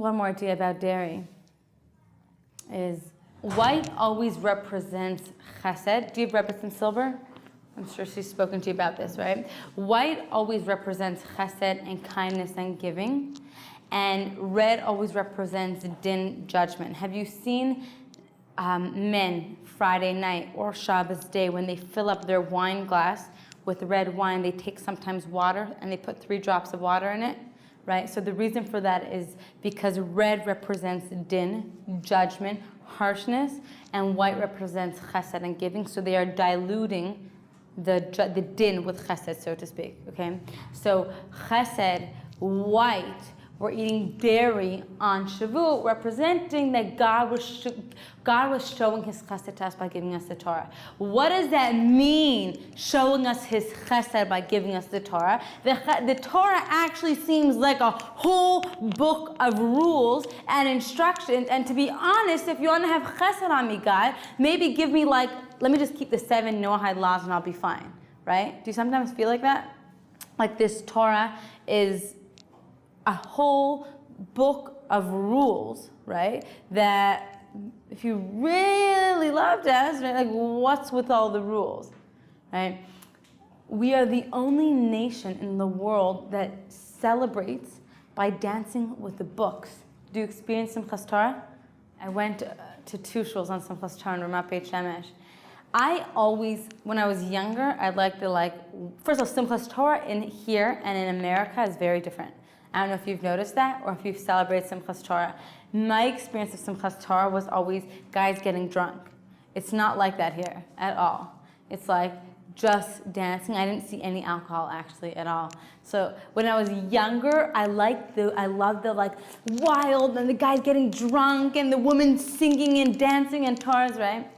one more idea about dairy is white always represents chesed. Do you have Rebbetzin silver? I'm sure she's spoken to you about this, right? White always represents chesed and kindness and giving. And red always represents din, judgment. Have you seen men Friday night or Shabbos day when they fill up their wine glass with red wine, they take sometimes water and they put 3 drops of water in it, right? So the reason for that is because red represents din, judgment, harshness, and white represents chesed and giving. So they are diluting the din with chesed, so to speak, okay? So chesed, white, we're eating dairy on Shavuot, representing that God was showing His chesed to us by giving us the Torah. What does that mean, showing us His chesed by giving us the Torah? The Torah actually seems like a whole book of rules and instructions. And to be honest, if you want to have chesed on me, God, maybe give me let me just keep the 7 Noahide laws and I'll be fine, right? Do you sometimes feel like that? Like this Torah is a whole book of rules, right? That if you really loved us, right, like what's with all the rules, right? We are the only nation in the world that celebrates by dancing with the books. Do you experience Simchas Torah? I went to 2 shuls on Simchas Torah in Ramat Beit Shemesh. I always, when I was younger, I'd like to first of all, Simchas Torah in here and in America is very different. I don't know if you've noticed that or if you've celebrated Simchas Torah. My experience of Simchas Torah was always guys getting drunk. It's not like that here at all. It's like just dancing. I didn't see any alcohol actually at all. So when I was younger, I loved the wild and the guys getting drunk and the women singing and dancing and Torahs, right?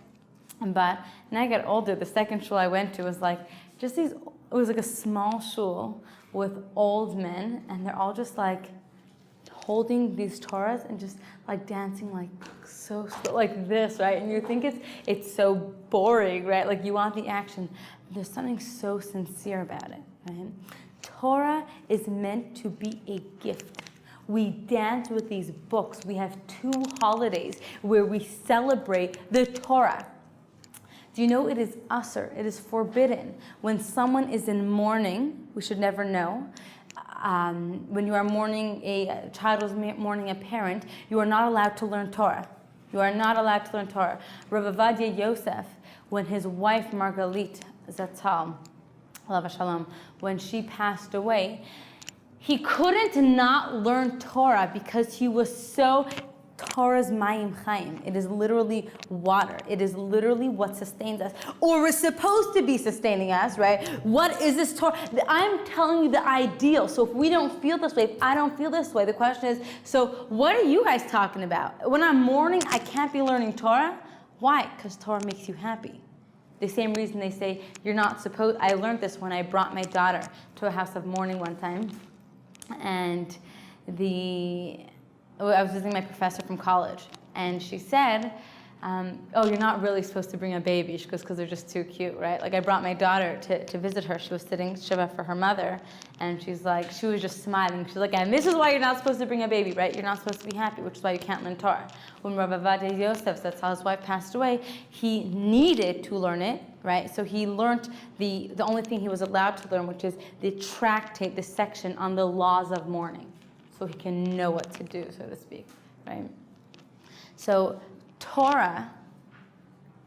But when I got older, the second shul I went to was it was like a small shul with old men, and they're all just holding these Torahs and just dancing so slow, like this, right? And you think it's so boring, right? Like you want the action. There's something so sincere about it, right? Torah is meant to be a gift. We dance with these books. We have 2 holidays where we celebrate the Torah. Do you know it is usher? It is forbidden. When someone is in mourning, we should never know. When you are mourning, a child is mourning a parent, you are not allowed to learn Torah. You are not allowed to learn Torah. Rav Avadia Yosef, when his wife Margalit Zatzal, Alav Shalom, when she passed away, he couldn't not learn Torah because he was so Torah's mayim chaim. It is literally water. It is literally what sustains us, or is supposed to be sustaining us, right? What is this Torah? I'm telling you the ideal. So if we don't feel this way, if I don't feel this way, the question is, so what are you guys talking about? When I'm mourning, I can't be learning Torah. Why? Because Torah makes you happy. The same reason they say you're not supposed. I learned this when I brought my daughter to a house of mourning one time, and I was visiting my professor from college, and she said, oh, you're not really supposed to bring a baby. She goes, because they're just too cute, right? I brought my daughter to visit her. She was sitting Shiva for her mother, and she was just smiling. She's like, and this is why you're not supposed to bring a baby, right? You're not supposed to be happy, which is why you can't learn Torah. When Rav Avadia Yosef, that's how his wife passed away, he needed to learn it, right? So he learned the only thing he was allowed to learn, which is the tractate, the section on the laws of mourning, so he can know what to do, so to speak, right? So Torah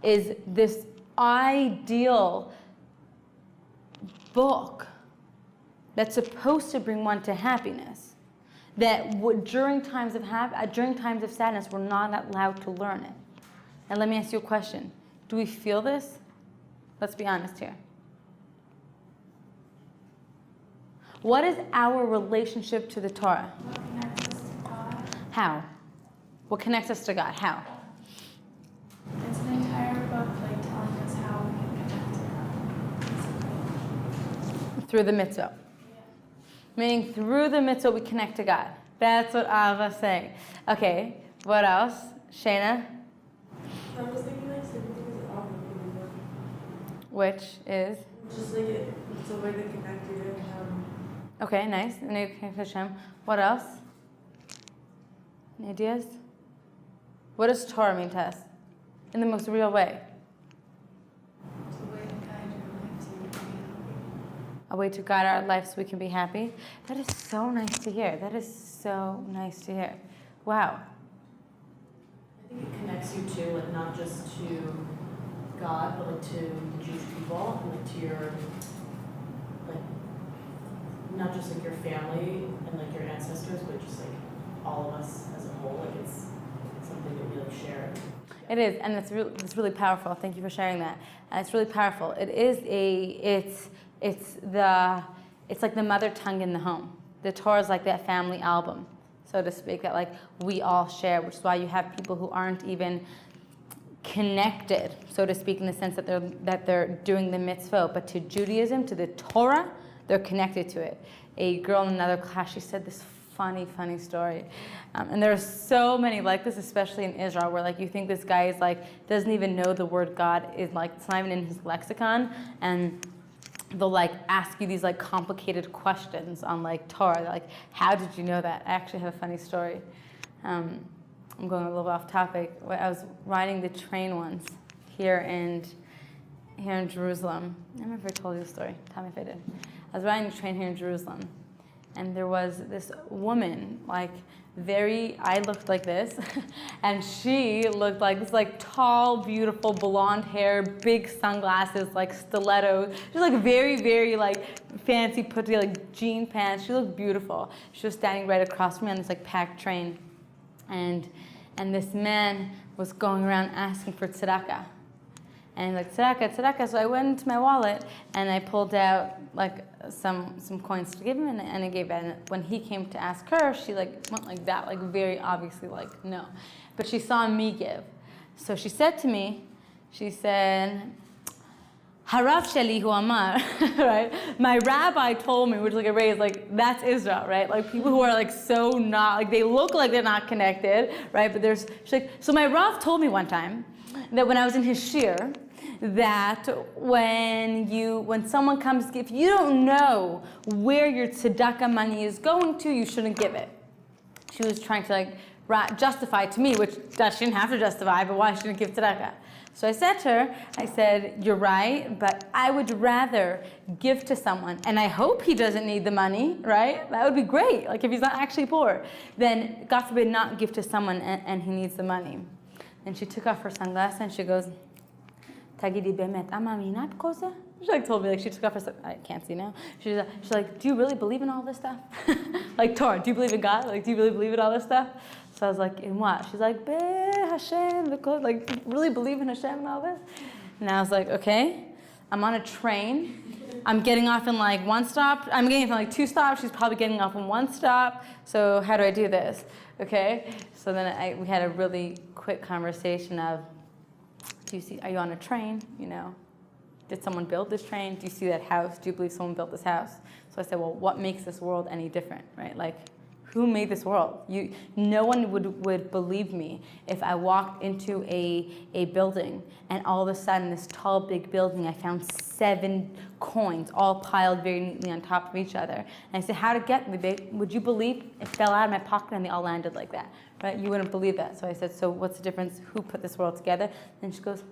is this ideal book that's supposed to bring one to happiness, that during times of sadness, we're not allowed to learn it. And let me ask you a question. Do we feel this? Let's be honest here. What is our relationship to the Torah? What connects us to God? How? What connects us to God? How? It's an entire book telling us how we can connect to God. Through the mitzvah. Yeah. Meaning through the mitzvah we connect to God. That's what Ava's saying. Okay, what else? Shayna? I was thinking same thing as Ava. Which is? Just it's a way to connect you to Him. Okay, nice. And you connect to Hashem. What else? Any ideas? What does Torah mean to us? In the most real way. It's a way to guide your life so you can be happy. A way to guide our life so we can be happy. That is so nice to hear. That is so nice to hear. Wow. I think it connects you to, like, not just to God, but like to the Jewish people, and like to your, like, not just like your family and like your ancestors, but just like all of us as a whole. Like it's something that we like share. It is, and it's really powerful. Thank you for sharing that. It's really powerful. It's like the mother tongue in the home. The Torah is like that family album, so to speak, that like we all share, which is why you have people who aren't even connected, so to speak, in the sense that they're doing the mitzvot, but to Judaism, to the Torah, they're connected to it. A girl in another class, she said this funny story, and there are so many like this, especially in Israel, where like you think this guy is like doesn't even know the word God is like it's not even in his lexicon, and they'll like ask you these like complicated questions on like Torah. They're like, how did you know that? I actually have a funny story. I'm going a little bit off topic. I was riding the train once here in Jerusalem. I don't know if I told you the story. Tell me if I did. I was riding the train here in Jerusalem, and there was this woman, like I looked like this, and she looked like this, like tall, beautiful, blonde hair, big sunglasses, like stilettos, just like very like fancy put together, like jean pants. She looked beautiful. She was standing right across from me on this like packed train, and this man was going around asking for tzedakah. And like, tzedakah. So I went into my wallet and I pulled out like some coins to give him, and I gave it. And when he came to ask her, she like went like that, like very obviously like no. But she saw me give. So she said to me, she said, Harav sheli hu amar, right? My rabbi told me, which like a raise, like that's Israel, right? Like people who are like so not, like they look like they're not connected, right? But she's like, so my Rav told me one time that when I was in his shir, that when someone comes, if you don't know where your tzedakah money is going to, you shouldn't give it. She was trying to like justify to me, which she didn't have to justify, but why she didn't give tzedakah. So I said to her, I said, you're right, but I would rather give to someone, and I hope he doesn't need the money, right? That would be great, like if he's not actually poor, then God forbid not give to someone and he needs the money. And she took off her sunglasses and she goes, Tagidi bemet, amaminat koze? She like told me, like she took off her sunglasses, I can't see now. She's like, do you really believe in all this stuff? Like Torah, do you believe in God? Like, do you really believe in all this stuff? So I was like, in what? She's like, Be Hashem, like really believe in Hashem and all this? And I was like, okay, I'm on a train. I'm getting off in like one stop. I'm getting off in like two stops. She's probably getting off in one stop. So how do I do this? Okay. So then we had a really quick conversation of, are you on a train? You know, did someone build this train? Do you see that house? Do you believe someone built this house? So I said, well, what makes this world any different, right? Like, who made this world? No one would believe me if I walked into a building and all of a sudden this tall, big building, I found 7 coins all piled very neatly on top of each other. And I said, how to get the big? Would you believe it fell out of my pocket and they all landed like that, right? You wouldn't believe that. So I said, so what's the difference? Who put this world together? And she goes,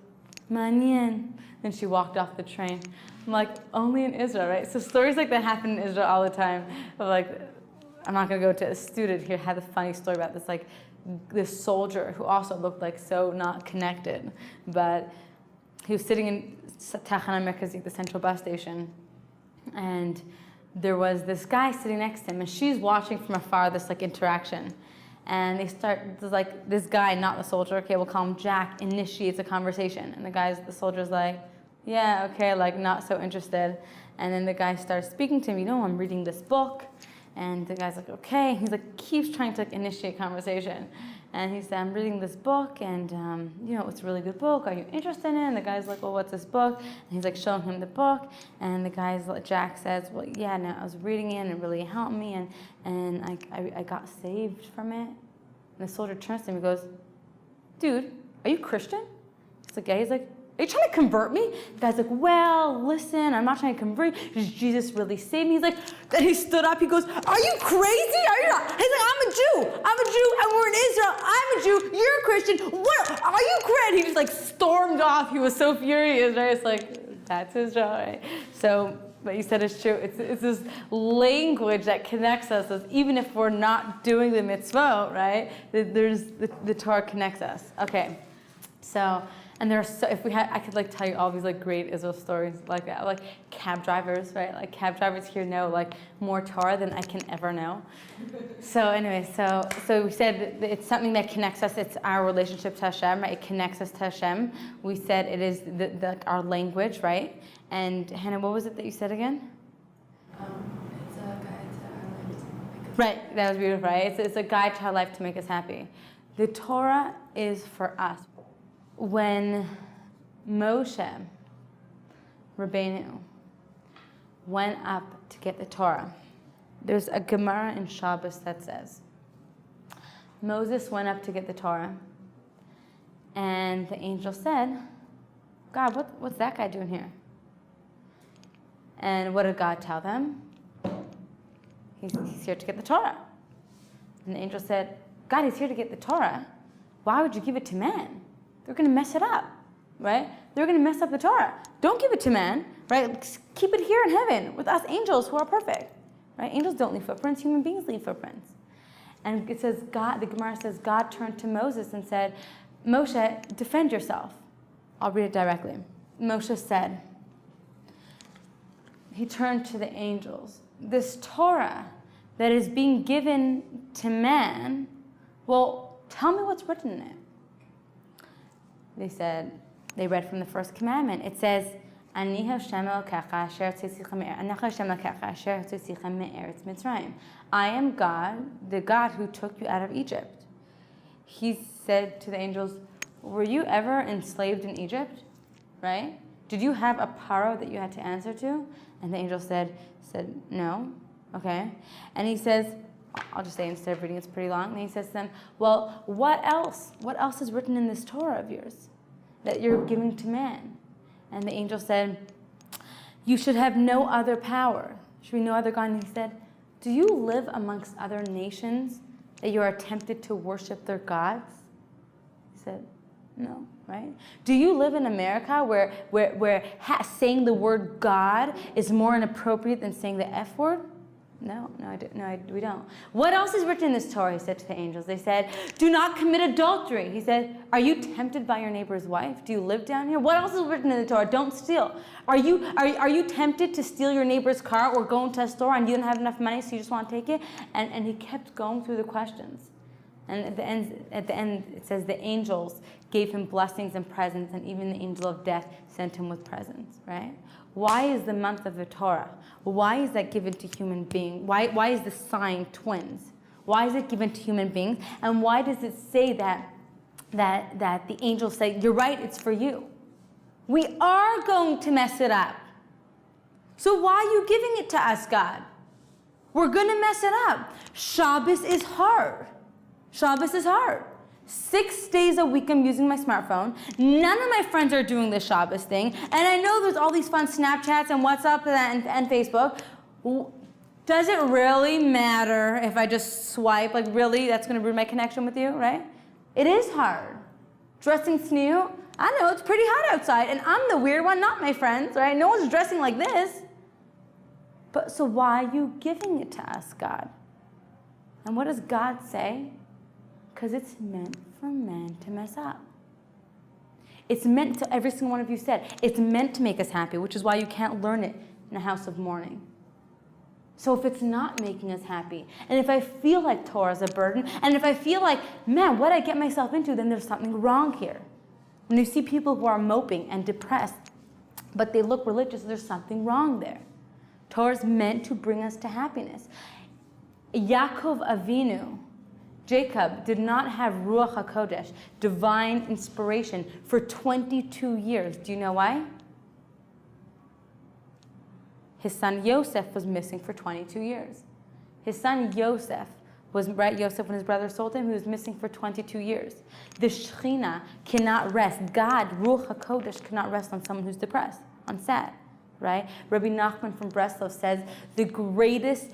Manyan. Then she walked off the train. I'm like, only in Israel, right? So stories like that happen in Israel all the time. Of like, I'm not going to go to a student here, had a funny story about this, like this soldier who also looked like so not connected, but he was sitting in Tachana Merkazi, the central bus station, and there was this guy sitting next to him, and she's watching from afar this like interaction. And this guy, not the soldier, okay, we'll call him Jack, initiates a conversation. And the soldier's like, yeah, okay, like not so interested. And then the guy starts speaking to him, I'm reading this book. And the guy's like, okay. He's like, keeps trying to initiate conversation. And he said, I'm reading this book, and it's a really good book. Are you interested in it? And the guy's like, well, what's this book? And he's like showing him the book. And Jack says, well, yeah, no, I was reading it, and it really helped me, and I got saved from it. And the soldier turns to him and goes, dude, are you Christian? He's like, yeah. He's like, Are you trying to convert me? The guy's like, well, listen, I'm not trying to convert you. Does Jesus really save me? He's like, then he stood up, he goes, are you crazy? Are you not? He's like, I'm a Jew, and we're in Israel. I'm a Jew, you're a Christian. What, are you crazy? He just like stormed off. He was so furious, right? It's like, that's Israel, right? So, what you said is true. It's this language that connects us, as even if we're not doing the mitzvot, right? There's the Torah connects us. Okay, so. And there are so, I could like tell you all these like great Israel stories like that, like cab drivers, right? Like cab drivers here know like more Torah than I can ever know. So anyway, so we said that it's something that connects us. It's our relationship to Hashem, right? It connects us to Hashem. We said it is our language, right? And Hannah, what was it that you said again? It's a guide to our life. Right, that was beautiful, right? It's a guide to our life to make us happy. The Torah is for us. When Moshe Rabbeinu went up to get the Torah, there's a Gemara in Shabbos that says, Moses went up to get the Torah, and the angel said, God, what's that guy doing here? And what did God tell them? He's here to get the Torah. And the angel said, God, he's here to get the Torah. Why would you give it to man? They're going to mess it up, right? They're going to mess up the Torah. Don't give it to man, right? Keep it here in heaven with us angels who are perfect, right? Angels don't leave footprints. Human beings leave footprints. And it says, the Gemara says, God turned to Moses and said, Moshe, defend yourself. I'll read it directly. Moshe said, he turned to the angels. This Torah that is being given to man, well, tell me what's written in it. They read from the first commandment. It says, Ani Hashem Elokecha asher tzitzicha me'eretz Mitzrayim. I am God, the God who took you out of Egypt. He said to the angels, were you ever enslaved in Egypt? Right? Did you have a paro that you had to answer to? And the angel said, no. Okay. And he says, I'll just say instead of reading, it's pretty long. And he says to them, well, what else? What else is written in this Torah of yours that you're giving to man? And the angel said, you should have no other power. Should be no other God. And he said, do you live amongst other nations that you are tempted to worship their gods? He said, no, right? Do you live in America where saying the word God is more inappropriate than saying the F word? No, we don't. What else is written in this Torah? He said to the angels. They said, do not commit adultery. He said, are you tempted by your neighbor's wife? Do you live down here? What else is written in the Torah? Don't steal. Are you tempted to steal your neighbor's car or go into a store and you don't have enough money so you just want to take it? And he kept going through the questions. And at the end, it says the angels gave him blessings and presents, and even the angel of death sent him with presents, right? Why is the month of the Torah? Why is that given to human beings? Why is the sign twins? Why is it given to human beings? And why does it say that the angels say, you're right, it's for you? We are going to mess it up. So why are you giving it to us, God? We're going to mess it up. Shabbos is hard. Shabbos is hard. 6 days a week I'm using my smartphone. None of my friends are doing the Shabbos thing. And I know there's all these fun Snapchats and WhatsApp and Facebook. Does it really matter if I just swipe? Like, really? That's going to ruin my connection with you, right? It is hard. Dressing snew. I know, it's pretty hot outside. And I'm the weird one, not my friends, right? No one's dressing like this. But so why are you giving it to us, God? And what does God say? Because it's meant for man to mess up. It's meant to, every single one of you said, it's meant to make us happy, which is why you can't learn it in a house of mourning. So if it's not making us happy, and if I feel like Torah is a burden, and if I feel like, man, what I get myself into, then there's something wrong here. When you see people who are moping and depressed, but they look religious, there's something wrong there. Torah is meant to bring us to happiness. Yaakov Avinu, Jacob, did not have Ruach HaKodesh, divine inspiration, for 22 years. Do you know why? His son Yosef was missing for 22 years. His son Yosef Was right, Yosef, when his brother sold him, he was missing for 22 years. The Shechina cannot rest. God, Ruach HaKodesh, cannot rest on someone who's depressed, on sad, right? Rabbi Nachman from Breslov says the greatest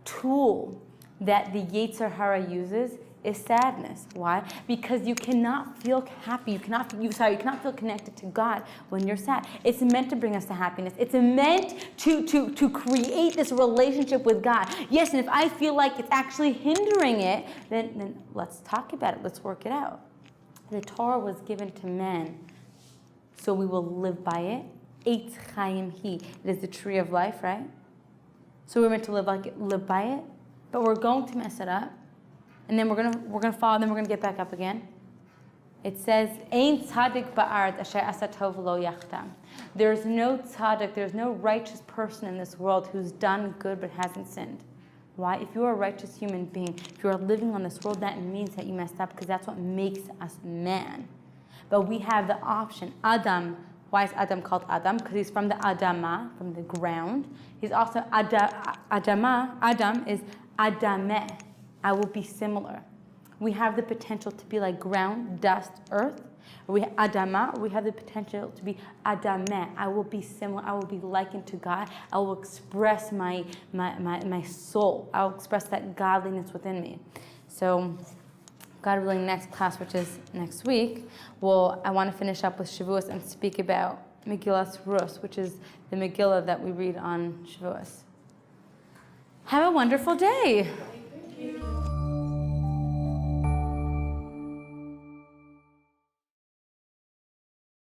tool that the Yetzer Hara uses is sadness. Why? Because you cannot feel happy. You cannot feel connected to God when you're sad. It's meant to bring us to happiness. It's meant to create this relationship with God. Yes, and if I feel like it's actually hindering it, then let's talk about it. Let's work it out. The Torah was given to men, so we will live by it. Eitz Chaim Hi. It is the tree of life, right? So we're meant to live by it, but we're going to mess it up. And then we're gonna fall, and then we're gonna get back up again. It says, "Ein tzaddik ba'aretz asher asa tov v'lo yachtam." There's no tzaddik, there's no righteous person in this world who's done good but hasn't sinned. Why? If you're a righteous human being, if you're living on this world, that means that you messed up, because that's what makes us man. But we have the option. Adam. Why is Adam called Adam? Because he's from the Adama, from the ground. He's also Adama. Adam is Adameh. I will be similar. We have the potential to be like ground, dust, earth. We have Adama. We have the potential to be Adameh. I will be similar. I will be likened to God. I will express my soul. I will express that godliness within me. So, God willing, next class, which is next week, I want to finish up with Shavuos and speak about Megillas Rus, which is the Megillah that we read on Shavuos. Have a wonderful day.